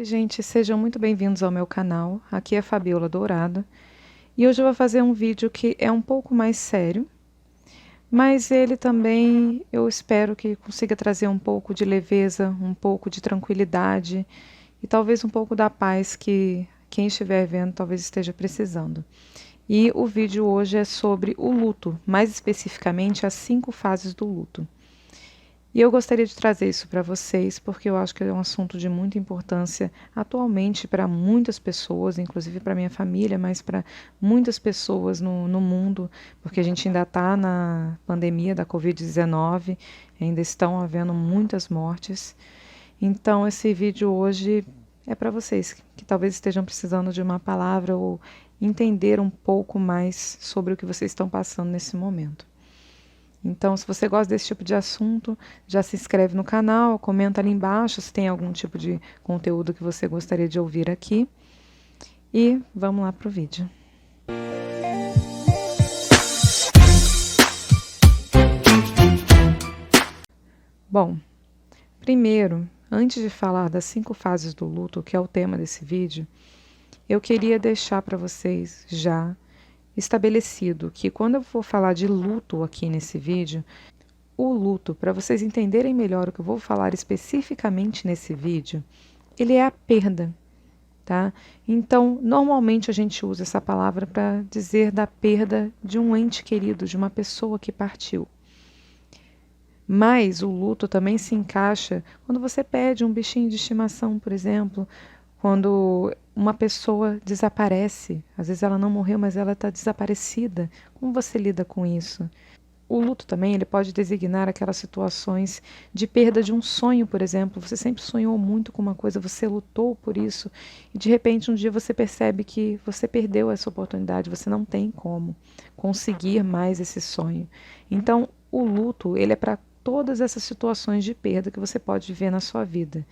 Oi, gente, sejam muito bem-vindos ao meu canal. Aqui é a Fabiola Dourado e hoje eu vou fazer um vídeo que é um pouco mais sério, mas ele também eu espero que consiga trazer um pouco de leveza, um pouco de tranquilidade e talvez um pouco da paz que quem estiver vendo talvez esteja precisando. E o vídeo hoje é sobre o luto, mais especificamente as 5 fases do luto. E eu gostaria de trazer isso para vocês, porque eu acho que é um assunto de muita importância atualmente para muitas pessoas, inclusive para minha família, mas para muitas pessoas no mundo, porque a gente ainda está na pandemia da Covid-19, ainda estão havendo muitas mortes. Então, esse vídeo hoje é para vocês que talvez estejam precisando de uma palavra ou entender um pouco mais sobre o que vocês estão passando nesse momento. Então, se você gosta desse tipo de assunto, já se inscreve no canal, comenta ali embaixo se tem algum tipo de conteúdo que você gostaria de ouvir aqui. E vamos lá para o vídeo. Bom, primeiro, antes de falar das 5 fases do luto, que é o tema desse vídeo, eu queria deixar para vocês já estabelecido que quando eu for falar de luto aqui nesse vídeo, o luto, para vocês entenderem melhor o que eu vou falar especificamente nesse vídeo, ele é a perda, tá? Então, normalmente a gente usa essa palavra para dizer da perda de um ente querido, de uma pessoa que partiu. Mas o luto também se encaixa quando você perde um bichinho de estimação, por exemplo, quando uma pessoa desaparece, às vezes ela não morreu, mas ela está desaparecida. Como você lida com isso? O luto também ele pode designar aquelas situações de perda de um sonho, por exemplo. Você sempre sonhou muito com uma coisa, você lutou por isso e de repente um dia você percebe que você perdeu essa oportunidade, você não tem como conseguir mais esse sonho. Então, o luto ele é para todas essas situações de perda que você pode viver na sua vida.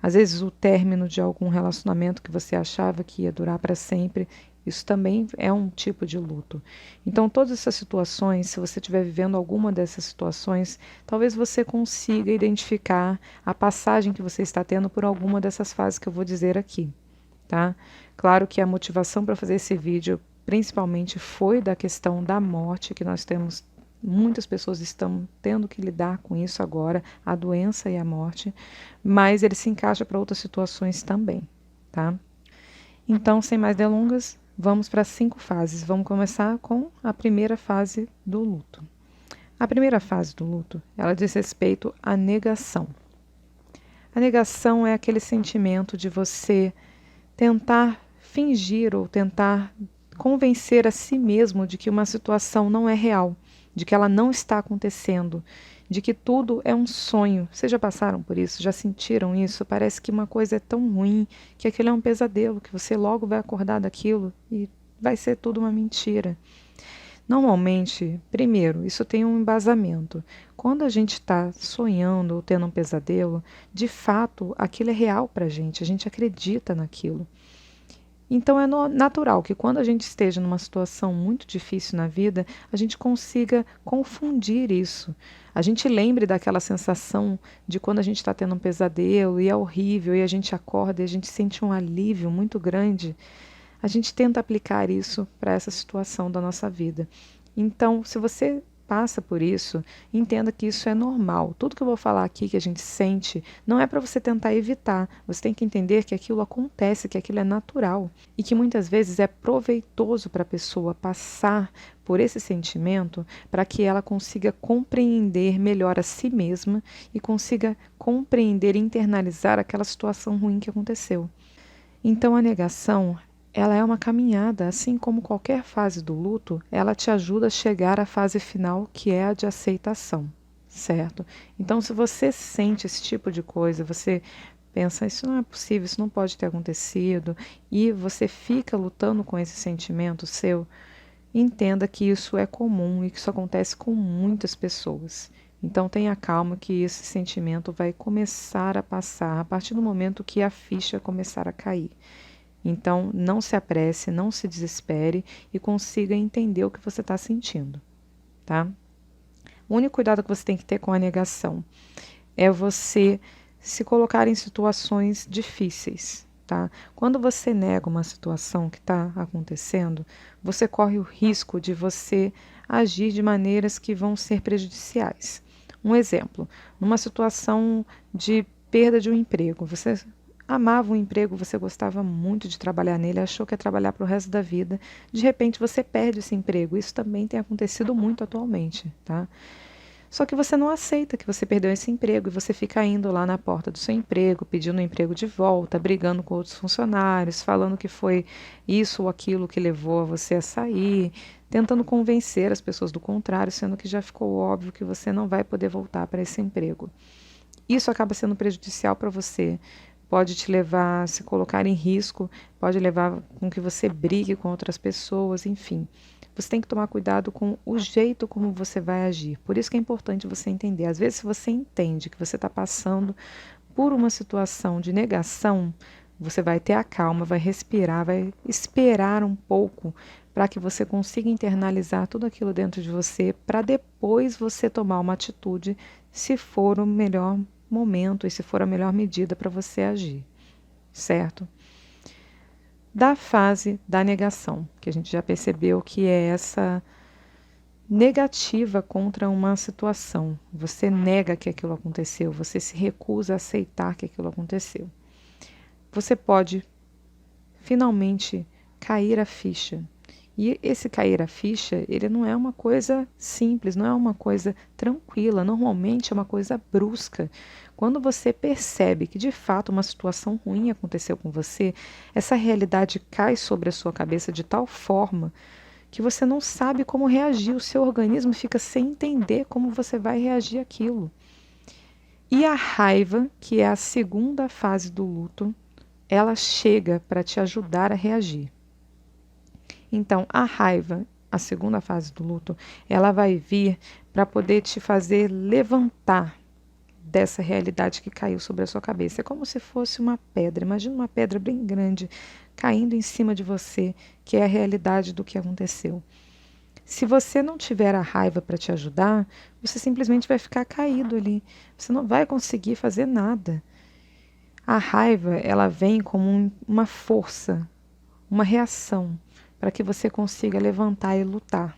Às vezes o término de algum relacionamento que você achava que ia durar para sempre, isso também é um tipo de luto. Então, todas essas situações, se você estiver vivendo alguma dessas situações, talvez você consiga identificar a passagem que você está tendo por alguma dessas fases que eu vou dizer aqui, tá? Claro que a motivação para fazer esse vídeo, principalmente, foi da questão da morte, que nós temos. Muitas pessoas estão tendo que lidar com isso agora, a doença e a morte, mas ele se encaixa para outras situações também, tá? Então, sem mais delongas, vamos para as 5 fases. Vamos começar com a primeira fase do luto. A primeira fase do luto, ela diz respeito à negação. A negação é aquele sentimento de você tentar fingir ou tentar convencer a si mesmo de que uma situação não é real, de que ela não está acontecendo, de que tudo é um sonho. Vocês já passaram por isso? Já sentiram isso? Parece que uma coisa é tão ruim que aquilo é um pesadelo, que você logo vai acordar daquilo e vai ser tudo uma mentira. Normalmente, primeiro, isso tem um embasamento. Quando a gente está sonhando ou tendo um pesadelo, de fato, aquilo é real para a gente acredita naquilo. Então é natural que quando a gente esteja numa situação muito difícil na vida, a gente consiga confundir isso. A gente lembre daquela sensação de quando a gente está tendo um pesadelo e é horrível e a gente acorda e a gente sente um alívio muito grande. A gente tenta aplicar isso para essa situação da nossa vida. Então, se você passa por isso, entenda que isso é normal. Tudo que eu vou falar aqui que a gente sente não é para você tentar evitar. Você tem que entender que aquilo acontece, que aquilo é natural e que muitas vezes é proveitoso para a pessoa passar por esse sentimento para que ela consiga compreender melhor a si mesma e consiga compreender e internalizar aquela situação ruim que aconteceu. Então a negação ela é uma caminhada, assim como qualquer fase do luto, ela te ajuda a chegar à fase final, que é a de aceitação, certo? Então, se você sente esse tipo de coisa, você pensa, isso não é possível, isso não pode ter acontecido, e você fica lutando com esse sentimento seu, entenda que isso é comum e que isso acontece com muitas pessoas. Então, tenha calma que esse sentimento vai começar a passar a partir do momento que a ficha começar a cair. Então, não se apresse, não se desespere e consiga entender o que você está sentindo, tá? O único cuidado que você tem que ter com a negação é você se colocar em situações difíceis, tá? Quando você nega uma situação que está acontecendo, você corre o risco de você agir de maneiras que vão ser prejudiciais. Um exemplo, numa situação de perda de um emprego, você amava um emprego, você gostava muito de trabalhar nele, achou que ia trabalhar para o resto da vida, de repente você perde esse emprego. Isso também tem acontecido muito atualmente, tá? Só que você não aceita que você perdeu esse emprego e você fica indo lá na porta do seu emprego, pedindo o emprego de volta, brigando com outros funcionários, falando que foi isso ou aquilo que levou a você a sair, tentando convencer as pessoas do contrário, sendo que já ficou óbvio que você não vai poder voltar para esse emprego. Isso acaba sendo prejudicial para você, pode te levar a se colocar em risco, pode levar com que você brigue com outras pessoas, enfim. Você tem que tomar cuidado com o jeito como você vai agir. Por isso que é importante você entender. Às vezes, se você entende que você está passando por uma situação de negação, você vai ter a calma, vai respirar, vai esperar um pouco para que você consiga internalizar tudo aquilo dentro de você, para depois você tomar uma atitude, se for o melhor momento e se for a melhor medida para você agir, certo? Da fase da negação, que a gente já percebeu que é essa negativa contra uma situação. Você nega que aquilo aconteceu, você se recusa a aceitar que aquilo aconteceu. Você pode finalmente cair a ficha. E esse cair a ficha, ele não é uma coisa simples, não é uma coisa tranquila, normalmente é uma coisa brusca. Quando você percebe que de fato uma situação ruim aconteceu com você, essa realidade cai sobre a sua cabeça de tal forma que você não sabe como reagir, o seu organismo fica sem entender como você vai reagir àquilo. E a raiva, que é a segunda fase do luto, ela chega para te ajudar a reagir. Então, a raiva, a segunda fase do luto, ela vai vir para poder te fazer levantar dessa realidade que caiu sobre a sua cabeça. É como se fosse uma pedra. Imagina uma pedra bem grande caindo em cima de você, que é a realidade do que aconteceu. Se você não tiver a raiva para te ajudar, você simplesmente vai ficar caído ali. Você não vai conseguir fazer nada. A raiva, ela vem como uma força, uma reação, para que você consiga levantar e lutar.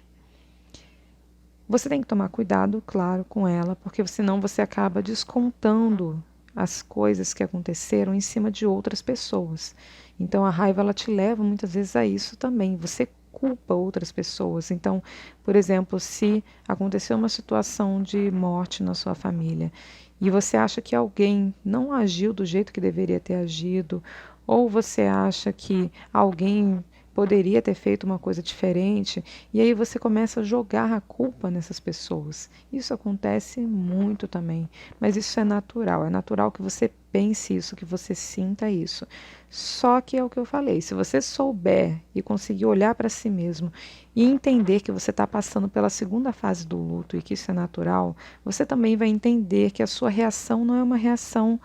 Você tem que tomar cuidado, claro, com ela, porque senão você acaba descontando as coisas que aconteceram em cima de outras pessoas. Então a raiva ela te leva muitas vezes a isso também. Você culpa outras pessoas. Então, por exemplo, se aconteceu uma situação de morte na sua família e você acha que alguém não agiu do jeito que deveria ter agido, ou você acha que alguém poderia ter feito uma coisa diferente, e aí você começa a jogar a culpa nessas pessoas. Isso acontece muito também, mas isso é natural que você pense isso, que você sinta isso. Só que é o que eu falei, se você souber e conseguir olhar para si mesmo e entender que você está passando pela segunda fase do luto e que isso é natural, você também vai entender que a sua reação não é uma reação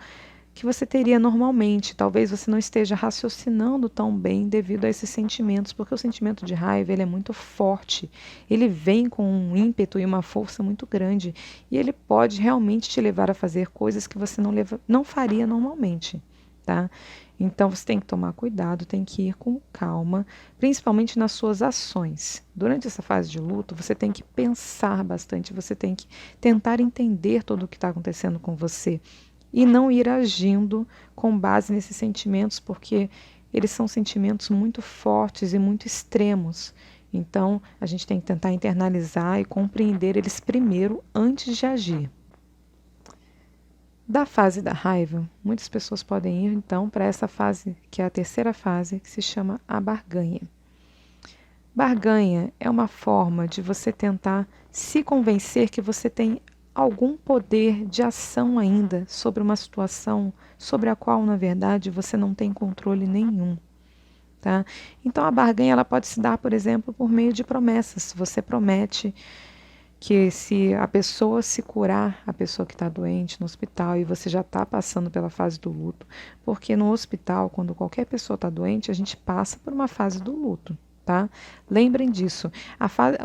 que você teria normalmente. Talvez você não esteja raciocinando tão bem devido a esses sentimentos, porque o sentimento de raiva ele é muito forte, ele vem com um ímpeto e uma força muito grande, e ele pode realmente te levar a fazer coisas que você não faria normalmente, tá? Então você tem que tomar cuidado, tem que ir com calma, principalmente nas suas ações. Durante essa fase de luto, você tem que pensar bastante, você tem que tentar entender tudo o que está acontecendo com você e não ir agindo com base nesses sentimentos, porque eles são sentimentos muito fortes e muito extremos. Então, a gente tem que tentar internalizar e compreender eles primeiro antes de agir. Da fase da raiva, muitas pessoas podem ir então para essa fase, que é a terceira fase, que se chama a barganha. Barganha é uma forma de você tentar se convencer que você tem algum poder de ação ainda sobre uma situação sobre a qual, na verdade, você não tem controle nenhum. Tá? Então, a barganha ela pode se dar, por exemplo, por meio de promessas. Você promete que se a pessoa se curar, a pessoa que está doente no hospital, e você já está passando pela fase do luto, porque no hospital, quando qualquer pessoa está doente, a gente passa por uma fase do luto. Tá? Lembrem disso.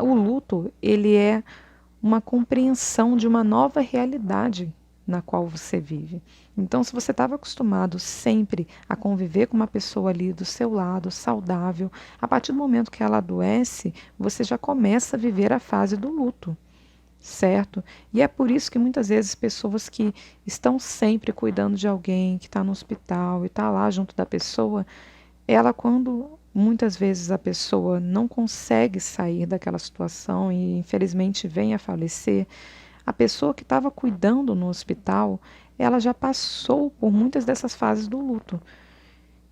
O luto, ele é uma compreensão de uma nova realidade na qual você vive. Então, se você estava acostumado sempre a conviver com uma pessoa ali do seu lado, saudável, a partir do momento que ela adoece, você já começa a viver a fase do luto, certo? E é por isso que muitas vezes pessoas que estão sempre cuidando de alguém que está no hospital e está lá junto da pessoa, ela, quando muitas vezes a pessoa não consegue sair daquela situação e infelizmente vem a falecer, a pessoa que estava cuidando no hospital, ela já passou por muitas dessas fases do luto.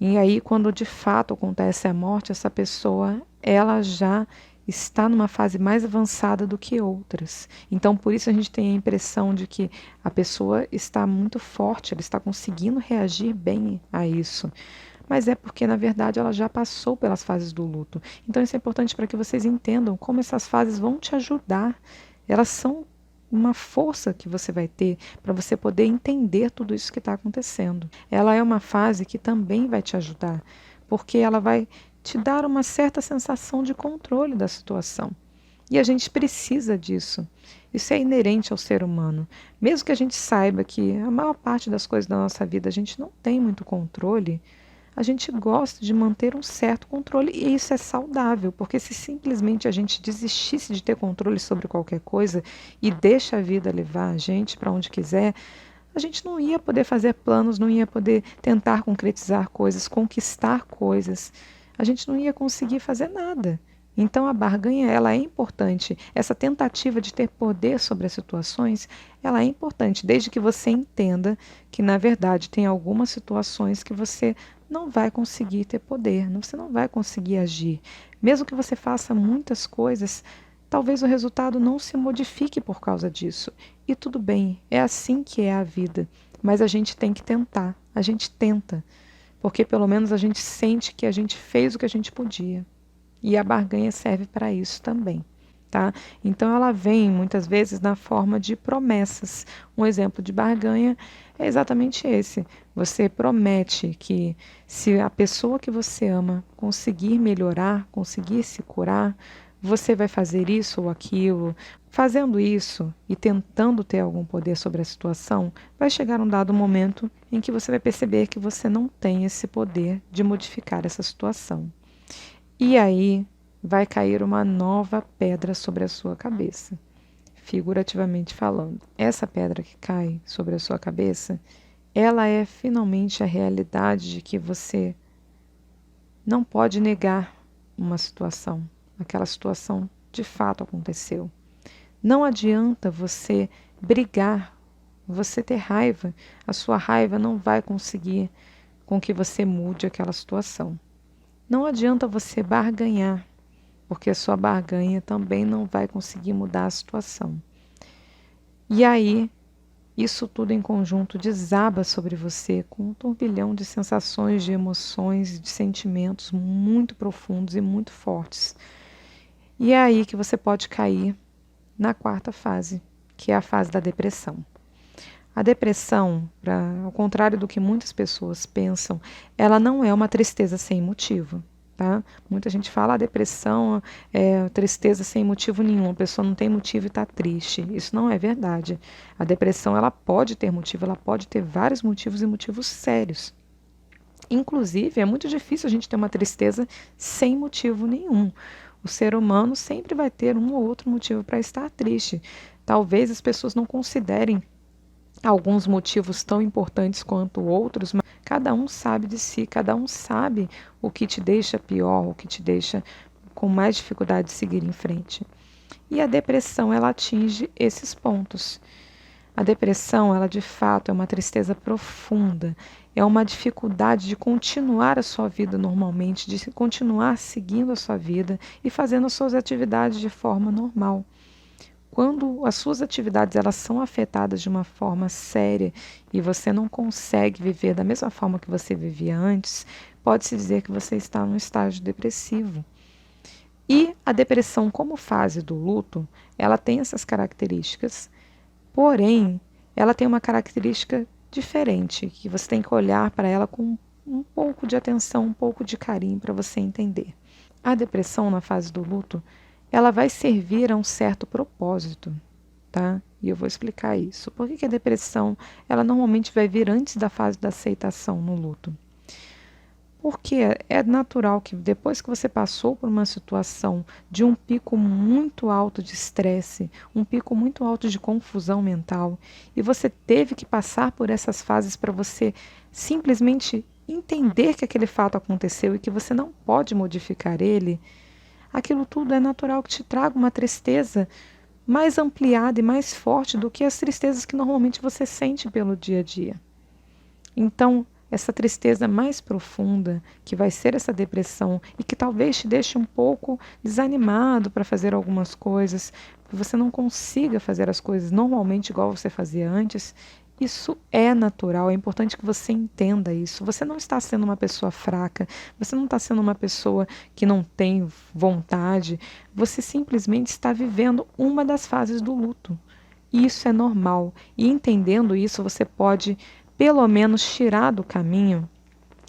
E aí, quando de fato acontece a morte, essa pessoa, ela já está numa fase mais avançada do que outras. Então, por isso a gente tem a impressão de que a pessoa está muito forte, ela está conseguindo reagir bem a isso. Mas é porque, na verdade, ela já passou pelas fases do luto. Então, isso é importante para que vocês entendam como essas fases vão te ajudar. Elas são uma força que você vai ter para você poder entender tudo isso que está acontecendo. Ela é uma fase que também vai te ajudar, porque ela vai te dar uma certa sensação de controle da situação. E a gente precisa disso. Isso é inerente ao ser humano. Mesmo que a gente saiba que a maior parte das coisas da nossa vida a gente não tem muito controle, a gente gosta de manter um certo controle e isso é saudável, porque se simplesmente a gente desistisse de ter controle sobre qualquer coisa e deixa a vida levar a gente para onde quiser, a gente não ia poder fazer planos, não ia poder tentar concretizar coisas, conquistar coisas. A gente não ia conseguir fazer nada. Então a barganha, ela é importante. Essa tentativa de ter poder sobre as situações, ela é importante, desde que você entenda que, na verdade, tem algumas situações que você não vai conseguir ter poder, você não vai conseguir agir. Mesmo que você faça muitas coisas, talvez o resultado não se modifique por causa disso. E tudo bem, é assim que é a vida. Mas a gente tem que tentar, a gente tenta, porque pelo menos a gente sente que a gente fez o que a gente podia. E a barganha serve para isso também, tá? Então ela vem muitas vezes na forma de promessas. Um exemplo de barganha é exatamente esse. Você promete que se a pessoa que você ama conseguir melhorar, conseguir se curar, você vai fazer isso ou aquilo. Fazendo isso e tentando ter algum poder sobre a situação, vai chegar um dado momento em que você vai perceber que você não tem esse poder de modificar essa situação. E aí vai cair uma nova pedra sobre a sua cabeça, figurativamente falando. Essa pedra que cai sobre a sua cabeça, ela é finalmente a realidade de que você não pode negar uma situação. Aquela situação de fato aconteceu. Não adianta você brigar, você ter raiva. A sua raiva não vai conseguir com que você mude aquela situação. Não adianta você barganhar, porque a sua barganha também não vai conseguir mudar a situação. E aí, isso tudo em conjunto desaba sobre você com um turbilhão de sensações, de emoções, de sentimentos muito profundos e muito fortes. E é aí que você pode cair na quarta fase, que é a fase da depressão. A depressão, ao contrário do que muitas pessoas pensam, ela não é uma tristeza sem motivo. Tá? Muita gente fala a depressão é tristeza sem motivo nenhum, a pessoa não tem motivo e está triste. Isso não é verdade. A depressão ela pode ter motivo, ela pode ter vários motivos e motivos sérios. Inclusive, é muito difícil a gente ter uma tristeza sem motivo nenhum. O ser humano sempre vai ter um ou outro motivo para estar triste. Talvez as pessoas não considerem alguns motivos tão importantes quanto outros, mas cada um sabe de si, cada um sabe o que te deixa pior, o que te deixa com mais dificuldade de seguir em frente. E a depressão, ela atinge esses pontos. A depressão, ela de fato é uma tristeza profunda, é uma dificuldade de continuar a sua vida normalmente, de continuar seguindo a sua vida e fazendo as suas atividades de forma normal. Quando as suas atividades elas são afetadas de uma forma séria e você não consegue viver da mesma forma que você vivia antes, pode-se dizer que você está num estágio depressivo. E a depressão, como fase do luto, ela tem essas características, porém, ela tem uma característica diferente, que você tem que olhar para ela com um pouco de atenção, um pouco de carinho para você entender. A depressão na fase do luto, ela vai servir a um certo propósito, tá? E eu vou explicar isso. Por que que a depressão, ela normalmente vai vir antes da fase da aceitação no luto? Porque é natural que depois que você passou por uma situação de um pico muito alto de estresse, um pico muito alto de confusão mental, e você teve que passar por essas fases para você simplesmente entender que aquele fato aconteceu e que você não pode modificar ele, aquilo tudo é natural que te traga uma tristeza mais ampliada e mais forte do que as tristezas que normalmente você sente pelo dia a dia. Então, essa tristeza mais profunda, que vai ser essa depressão e que talvez te deixe um pouco desanimado para fazer algumas coisas, que você não consiga fazer as coisas normalmente igual você fazia antes, isso é natural, é importante que você entenda isso. Você não está sendo uma pessoa fraca, você não está sendo uma pessoa que não tem vontade, você simplesmente está vivendo uma das fases do luto. E isso é normal. E entendendo isso, você pode pelo menos tirar do caminho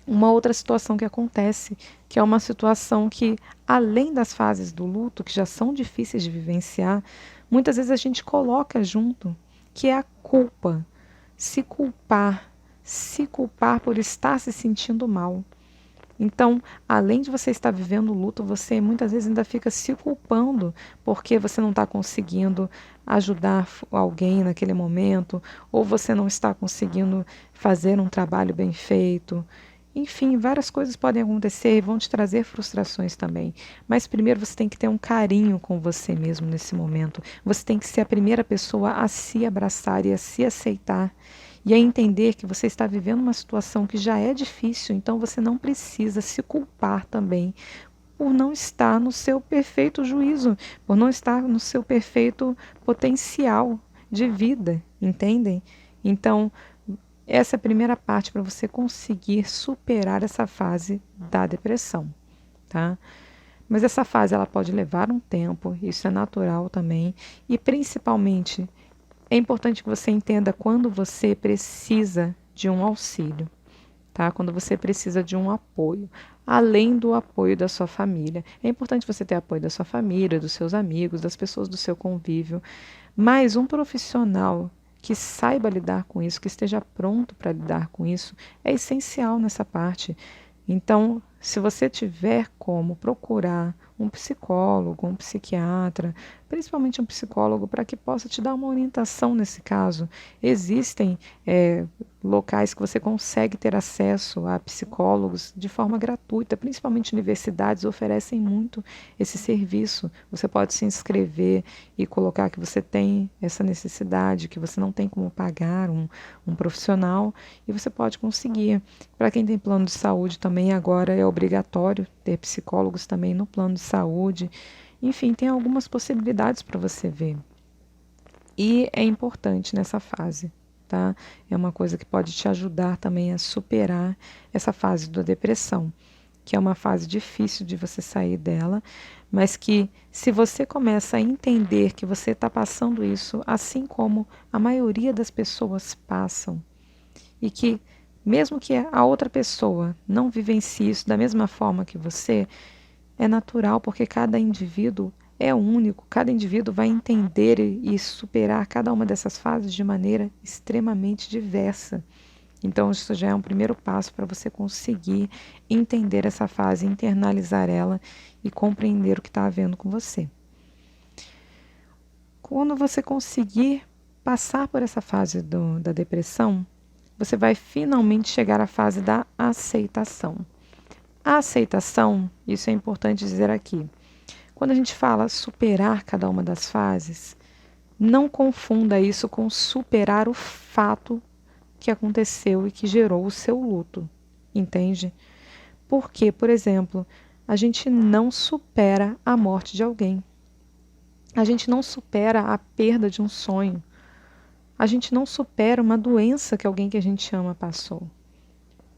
uma outra situação que acontece, que é uma situação que, além das fases do luto, que já são difíceis de vivenciar, muitas vezes a gente coloca junto, que é a culpa. Se culpar por estar se sentindo mal. Então, além de você estar vivendo o luto, você muitas vezes ainda fica se culpando porque você não está conseguindo ajudar alguém naquele momento, ou você não está conseguindo fazer um trabalho bem feito. Enfim, várias coisas podem acontecer e vão te trazer frustrações também. Mas primeiro você tem que ter um carinho com você mesmo nesse momento. Você tem que ser a primeira pessoa a se abraçar e a se aceitar. E a entender que você está vivendo uma situação que já é difícil, então você não precisa se culpar também por não estar no seu perfeito juízo, por não estar no seu perfeito potencial de vida, entendem? Então, essa é a primeira parte para você conseguir superar essa fase da depressão, tá? Mas essa fase ela pode levar um tempo, isso é natural também, e principalmente é importante que você entenda quando você precisa de um auxílio, tá? Quando você precisa de um apoio, além do apoio da sua família. É importante você ter apoio da sua família, dos seus amigos, das pessoas do seu convívio, mas um profissional que saiba lidar com isso, que esteja pronto para lidar com isso, é essencial nessa parte. Então, se você tiver como procurar um psicólogo, um psiquiatra, principalmente um psicólogo, para que possa te dar uma orientação nesse caso. Existem locais que você consegue ter acesso a psicólogos de forma gratuita, principalmente universidades oferecem muito esse serviço. Você pode se inscrever e colocar que você tem essa necessidade, que você não tem como pagar um profissional e você pode conseguir. Para quem tem plano de saúde também agora é obrigatório ter psicólogos também no plano de saúde. Enfim, tem algumas possibilidades para você ver. E é importante nessa fase, tá? É uma coisa que pode te ajudar também a superar essa fase da depressão, que é uma fase difícil de você sair dela, mas que se você começa a entender que você está passando isso, assim como a maioria das pessoas passam, e que mesmo que a outra pessoa não vivencie isso da mesma forma que você, é natural porque cada indivíduo é único, cada indivíduo vai entender e superar cada uma dessas fases de maneira extremamente diversa. Então, isso já é um primeiro passo para você conseguir entender essa fase, internalizar ela e compreender o que está havendo com você. Quando você conseguir passar por essa fase da depressão, você vai finalmente chegar à fase da aceitação. A aceitação, isso é importante dizer aqui. Quando a gente fala superar cada uma das fases, não confunda isso com superar o fato que aconteceu e que gerou o seu luto, entende? Porque, por exemplo, a gente não supera a morte de alguém. A gente não supera a perda de um sonho. A gente não supera uma doença que alguém que a gente ama passou.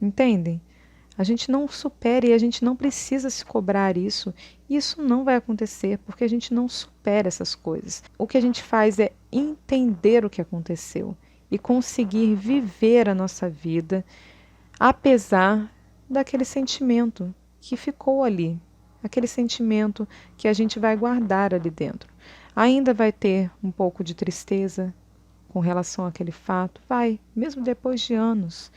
Entendem? A gente não supera e a gente não precisa se cobrar isso. Isso não vai acontecer porque a gente não supera essas coisas. O que a gente faz é entender o que aconteceu e conseguir viver a nossa vida apesar daquele sentimento que ficou ali, aquele sentimento que a gente vai guardar ali dentro. Ainda vai ter um pouco de tristeza, com relação àquele fato? Vai, mesmo depois de anos.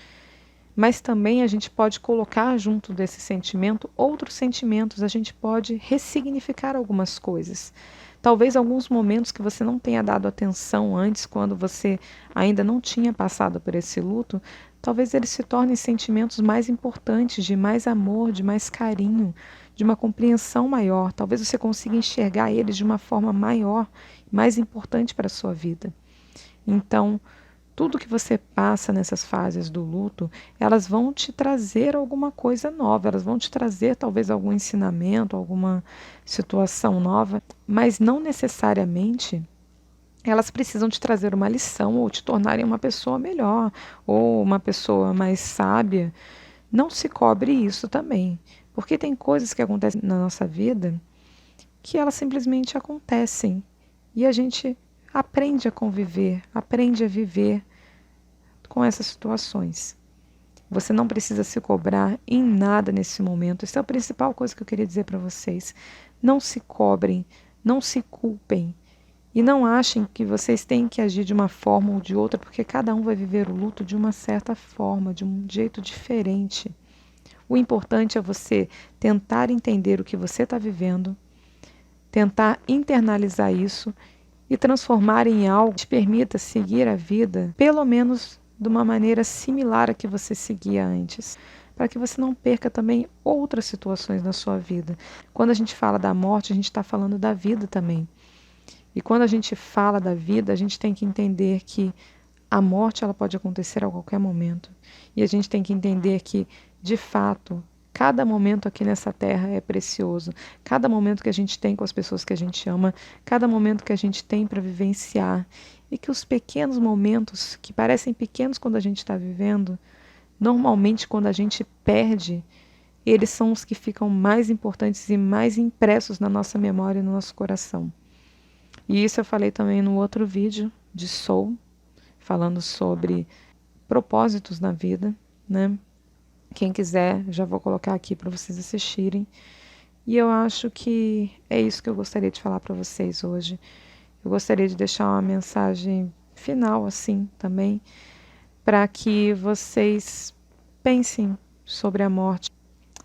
Mas também a gente pode colocar junto desse sentimento outros sentimentos, a gente pode ressignificar algumas coisas. Talvez alguns momentos que você não tenha dado atenção antes, quando você ainda não tinha passado por esse luto, talvez eles se tornem sentimentos mais importantes, de mais amor, de mais carinho, de uma compreensão maior. Talvez você consiga enxergar eles de uma forma maior, mais importante para a sua vida. Então, tudo que você passa nessas fases do luto, elas vão te trazer alguma coisa nova, elas vão te trazer talvez algum ensinamento, alguma situação nova, mas não necessariamente elas precisam te trazer uma lição ou te tornarem uma pessoa melhor ou uma pessoa mais sábia. Não se cobre isso também, porque tem coisas que acontecem na nossa vida que elas simplesmente acontecem e a gente aprende a conviver, aprende a viver com essas situações. Você não precisa se cobrar em nada nesse momento. Essa é a principal coisa que eu queria dizer para vocês. Não se cobrem, não se culpem e não achem que vocês têm que agir de uma forma ou de outra, porque cada um vai viver o luto de uma certa forma, de um jeito diferente. O importante é você tentar entender o que você está vivendo, tentar internalizar isso e transformar em algo que te permita seguir a vida, pelo menos de uma maneira similar à que você seguia antes, para que você não perca também outras situações na sua vida. Quando a gente fala da morte, a gente está falando da vida também. E quando a gente fala da vida, a gente tem que entender que a morte ela pode acontecer a qualquer momento. E a gente tem que entender que, de fato, cada momento aqui nessa terra é precioso. Cada momento que a gente tem com as pessoas que a gente ama, cada momento que a gente tem para vivenciar. E que os pequenos momentos, que parecem pequenos quando a gente está vivendo, normalmente quando a gente perde, eles são os que ficam mais importantes e mais impressos na nossa memória e no nosso coração. E isso eu falei também no outro vídeo de Soul, falando sobre propósitos na vida, né? Quem quiser, já vou colocar aqui para vocês assistirem. E eu acho que é isso que eu gostaria de falar para vocês hoje. Eu gostaria de deixar uma mensagem final assim também, para que vocês pensem sobre a morte.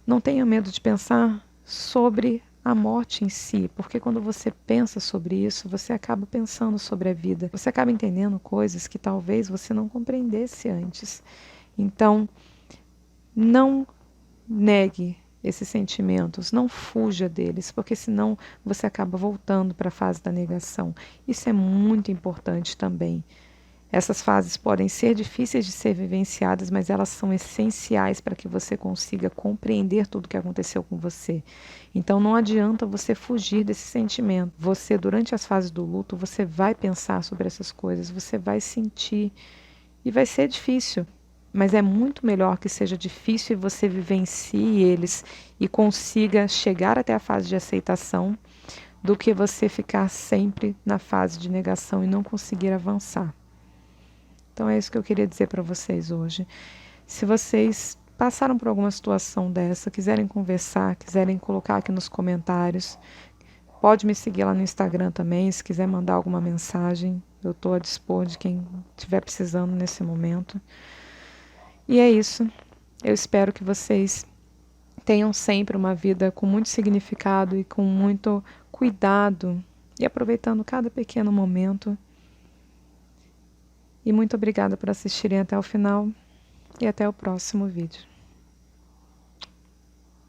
Não tenham medo de pensar sobre a morte em si, porque quando você pensa sobre isso, você acaba pensando sobre a vida. Você acaba entendendo coisas que talvez você não compreendesse antes. Então, não negue esses sentimentos, não fuja deles, porque senão você acaba voltando para a fase da negação. Isso é muito importante também. Essas fases podem ser difíceis de ser vivenciadas, mas elas são essenciais para que você consiga compreender tudo o que aconteceu com você. Então não adianta você fugir desse sentimento. Você, durante as fases do luto, você vai pensar sobre essas coisas, você vai sentir e vai ser difícil. Mas é muito melhor que seja difícil e você vivencie eles e consiga chegar até a fase de aceitação do que você ficar sempre na fase de negação e não conseguir avançar. Então é isso que eu queria dizer para vocês hoje. Se vocês passaram por alguma situação dessa, quiserem conversar, quiserem colocar aqui nos comentários, pode me seguir lá no Instagram também, se quiser mandar alguma mensagem, eu estou a dispor de quem estiver precisando nesse momento. E é isso. Eu espero que vocês tenham sempre uma vida com muito significado e com muito cuidado e aproveitando cada pequeno momento. E muito obrigada por assistirem até o final e até o próximo vídeo.